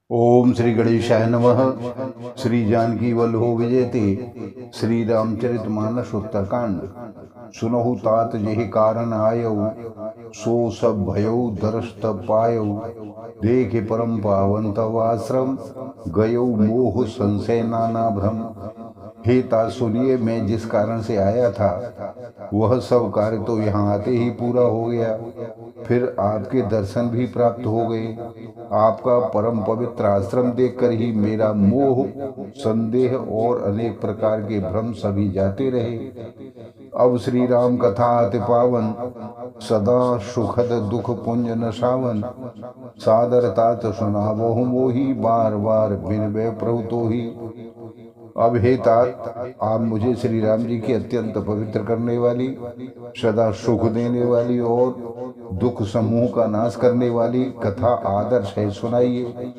ओम श्री गणेशाय नमः। श्री जानकी वल्लभो विजयते। श्री रामचरित मानस उत्तरकांड। सुनहु तात जेहि कारण आयौ, सो सब भयो दर्श तब पायौ। देखे परम पावन तव आश्रम, गयो मोह संशय नाना भ्रम। हे तात सुनिए, मैं जिस कारण से आया था वह सब कार्य तो यहाँ आते ही पूरा हो गया। फिर आपके दर्शन भी प्राप्त हो गए। आपका परम पवित्र आश्रम देखकर ही मेरा मोह, संदेह और अनेक प्रकार के भ्रम सभी जाते रहे। अब श्री राम कथा अति पावन, सदा सुखद दुख पुंज नशावन। सादर तात सुनावहु मोहि, बार बार बिनवे प्रभु तोहि। अब हे तात, आप मुझे श्री राम जी की अत्यंत पवित्र करने वाली, सदा सुख देने वाली और दुख समूह का नाश करने वाली कथा आदर से सुनाइए।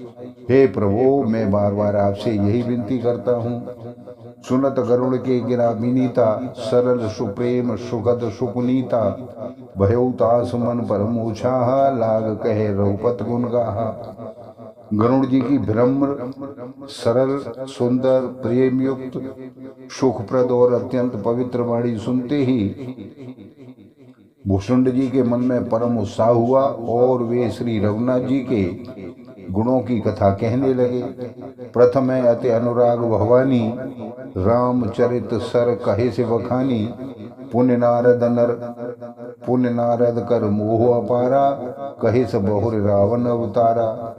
हे प्रभु, मैं बार बार आपसे यही विनती करता हूँ। सुनत गरुड़ के गिरा विनीता, सरल सुप्रेम सुखद सुपुनीता। भयो तास मन परम उत्साह, लाग कहे रघुपत गुण गाहा। गरुड़ जी की विनम्र, सरल, सुंदर, प्रेम युक्त, सुखप्रद और अत्यंत पवित्र वाणी सुनते ही भूषुंड जी के मन में परम उत्साह हुआ और वे श्री रघुनाथ जी के गुणों की कथा कहने लगे। प्रथम है अति अनुराग भवानी, रामचरित सर कहे से बखानी। पुण्य नारद कर मोह अपारा, कहे से बहुर रावण अवतारा।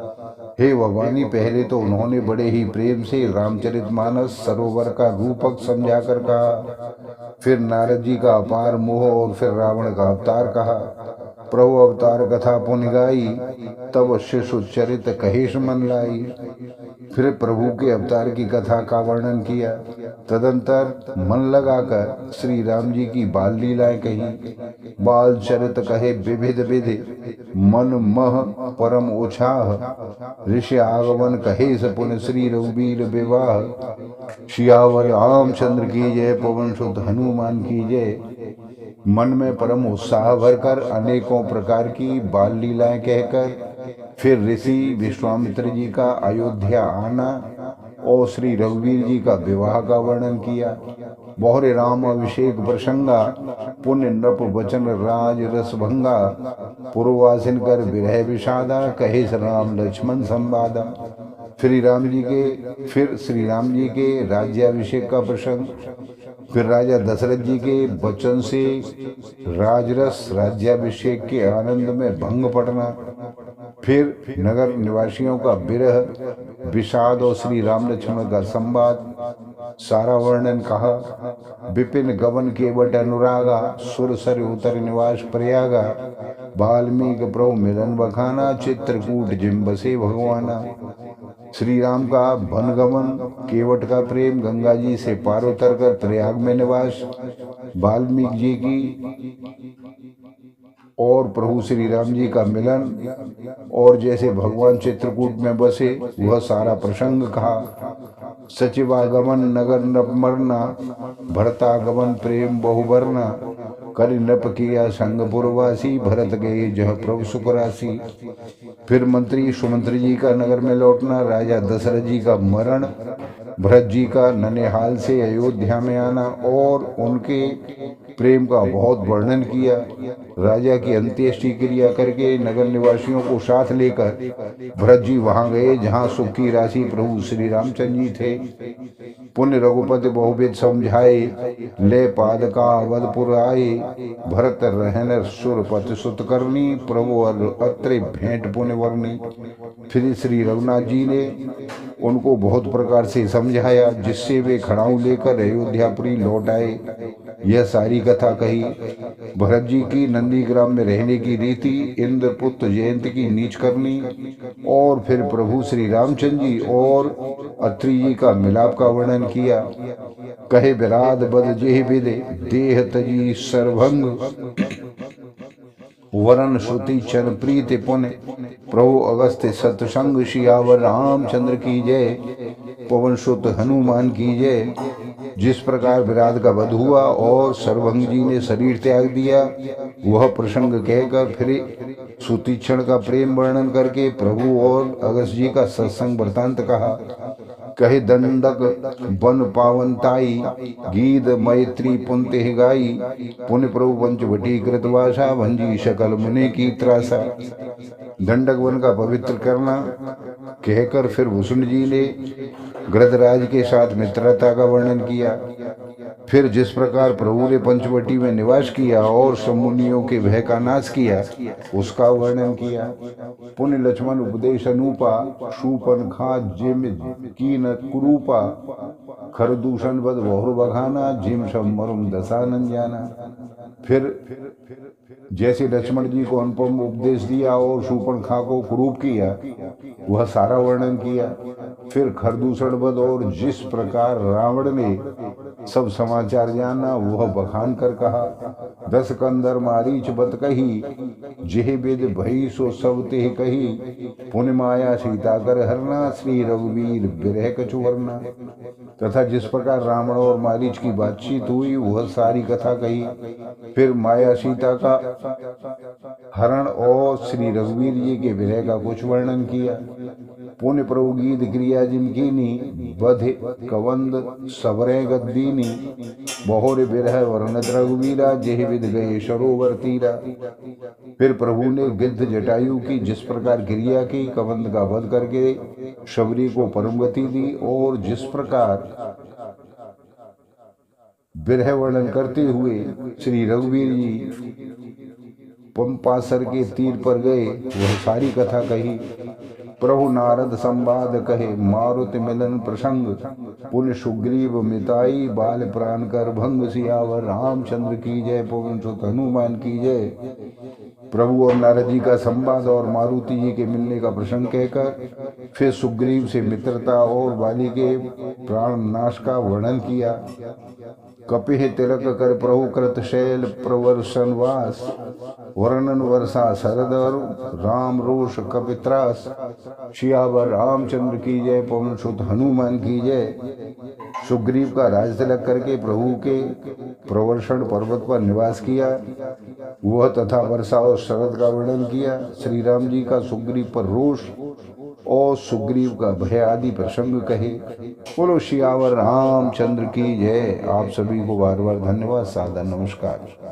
हे भवानी, पहले तो उन्होंने बड़े ही प्रेम से रामचरितमानस सरोवर का रूपक समझाकर कहा, फिर नारद जी का अपार मोह और फिर रावण का अवतार कहा। प्रभु अवतार कथा पुण्य गाई, तब शिशु चरित कहेश मन लाई। फिर प्रभु के अवतार की कथा का वर्णन किया। तदंतर मन लगाकर श्री राम जी की बाल लीलाएं कही। बाल चरित कहे विविध विधि, मन मह परम उत्साह। ऋषि आगमन कहे सपुन श्री रघुबीर विवाह। सियावर रामचंद्र की जय, पवन सुत हनुमान की जय। मन में परम उत्साह भरकर अनेकों प्रकार की बाल लीलाएं कहकर फिर ऋषि विश्वामित्र जी का अयोध्या आना और श्री रघुवीर जी का विवाह का वर्णन किया। बहुरे राम अभिषेक प्रसंगा, पुण्य नृप वचन राज रस भंगा। पूर्ववासिन कर विरह विषादा, कहे राम लक्ष्मण संवादा। फिर श्री राम जी के राज्याभिषेक का प्रसंग, फिर राजा दशरथ जी के वचन से राजरस राज्याभिषेक के आनंद में भंग पड़ना, फिर नगर निवासियों का विरह विषाद और श्री राम लक्ष्मण का संवाद सारा वर्णन कहा। विपिन गवन केवट अनुरागा, सुर सर उतर निवास प्रयागा। वाल्मीकि प्रभु मिलन बखाना, चित्रकूट जिम बसे भगवाना। श्री राम का वनगमन, केवट का प्रेम, गंगा जी से पार उतर कर प्रयाग में निवास। वाल्मीकि जी की और प्रभु श्री राम जी का मिलन और जैसे भगवान चित्रकूट में बसे वह सारा प्रसंग कहा। सचिवागमन नगर नप मरना, भरतागमन प्रेम बहुबरना। कर नप किया संगपुरवासी, भरत गए जह प्रभु सुखरासी। फिर मंत्री सुमंत्री जी का नगर में लौटना, राजा दशरथ जी का मरण, भरत जी का ननिहाल से अयोध्या में आना और उनके प्रेम का बहुत वर्णन किया। राजा की अंत्येष्टि क्रिया करके नगर निवासियों को साथ लेकर भरत जी वहां गए जहां सुख की राशि प्रभु श्री रामचंद्र जी थे। पुण्य रघुपति बहुविध समझाए, ले पाद का अवधपुर आए। भरत रहन सुरपति सुत करनी, प्रभु अत्रे भेंट पुण्य वर्णी। फिर श्री रघुनाथ जी ने उनको बहुत प्रकार से समझाया, जिससे वे खड़ाऊ लेकर अयोध्यापुरी लौट आए। यह सारी कथा कही। भरत जी की नंदीग्राम में रहने की रीति, इंद्रपुत्र जयंत की नीच करनी और फिर प्रभु श्री रामचंद्र जी और अत्रि जी का मिलाप का वर्णन किया। कहे विराध बद जेह विदे, देह तजी सर्वभंग। वरण श्रुति चर प्रीति पुण्य, प्रभु अगस्त्य सत्संग। सियावर रामचंद्र की जय, पवन सुत हनुमान की जय। जिस प्रकार विराट का वध हुआ और सर्वभंग जी ने शरीर त्याग दिया, वह प्रसंग कहकर फिर सुतीक्षण का प्रेम वर्णन करके प्रभु और अगस्त जी का सत्संग वृतांत कहा। कहे दंडक बन पावनताई, गीत मैत्री पुनते गाई, पुण्य प्रभु पंचवटी कृतवासा, भंजी शकल मुनि की त्रासा। दंडक वन का पवित्र करना कहकर फिर भूषण जी ने गृधराज के साथ मित्रता का वर्णन किया। फिर जिस प्रकार प्रभु ने पंचवटी में निवास किया और समुनियों के भय का नाश किया उसका वर्णन किया। पुण्य लक्ष्मण उपदेश अनूपा, शूपन खा जिम कीन कुरूपा, खरदूषण बद बहुर बखाना, जिम सब मरुम दशानन जाना। फिर जैसे लक्ष्मण जी को अनुपम उपदेश दिया और शूर्पणखा को कुरूप किया वह सारा वर्णन किया। फिर खरदूषण बद और जिस प्रकार रावण ने सब समाचार जाना वह बखान कर कहा। 10 कंदर मारीच बत कही, जेह वेद भई सो सब तेह कही, पुण्य माया सीता कर हरना, श्री रघुवीर बिरह कछु वरना। तथा जिस प्रकार रावण और मारीच की बातचीत हुई वह सारी कथा कही। फिर माया सीता का हरण और श्री रघुवीर जी के विरह का कुछ वर्णन किया। पुण्य प्रभु गीत क्रिया जिनकीनी, बधे कवंद सबरे गद्दीनी, बहुर विरह वर्णत रघुवीरा, जेह विद गए सरोवर तीरा। फिर प्रभु ने गिद्ध जटायु की जिस प्रकार क्रिया की, कवंद का वध करके शबरी को परम गति दी और जिस प्रकार विरह वर्णन करते हुए श्री रघुवीर जी पंपासर के तीर पर गए वह सारी कथा कही। प्रभु नारद संवाद कहे, मारुति मिलन प्रसंग, पुण्य सुग्रीव मिताई, बाल प्राण कर भंग, सियावर रामचंद्र की जय, पवन सुत हनुमान की जय। प्रभु और नारद जी का संवाद और मारुति जी के मिलने का प्रसंग कहकर फिर सुग्रीव से मित्रता और बाली के प्राण नाश का वर्णन किया। कपिह तिलक कर प्रभु कृत शैल प्रवर्षण वास, वर्णन वर्षा शरदर राम रोष कपित्रास, सियावर रामचंद्र की जय, पवन सुत हनुमान की जय। सुग्रीव का राज तिलक करके प्रभु के प्रवर्षण पर्वत पर निवास किया वह तथा वर्षा और शरद का वर्णन किया। श्री राम जी का सुग्रीव पर रोष और सुग्रीव का भय आदि प्रसंग कहे। बोलो सियावर रामचंद्र की जय। आप सभी को बार बार धन्यवाद, सादर नमस्कार।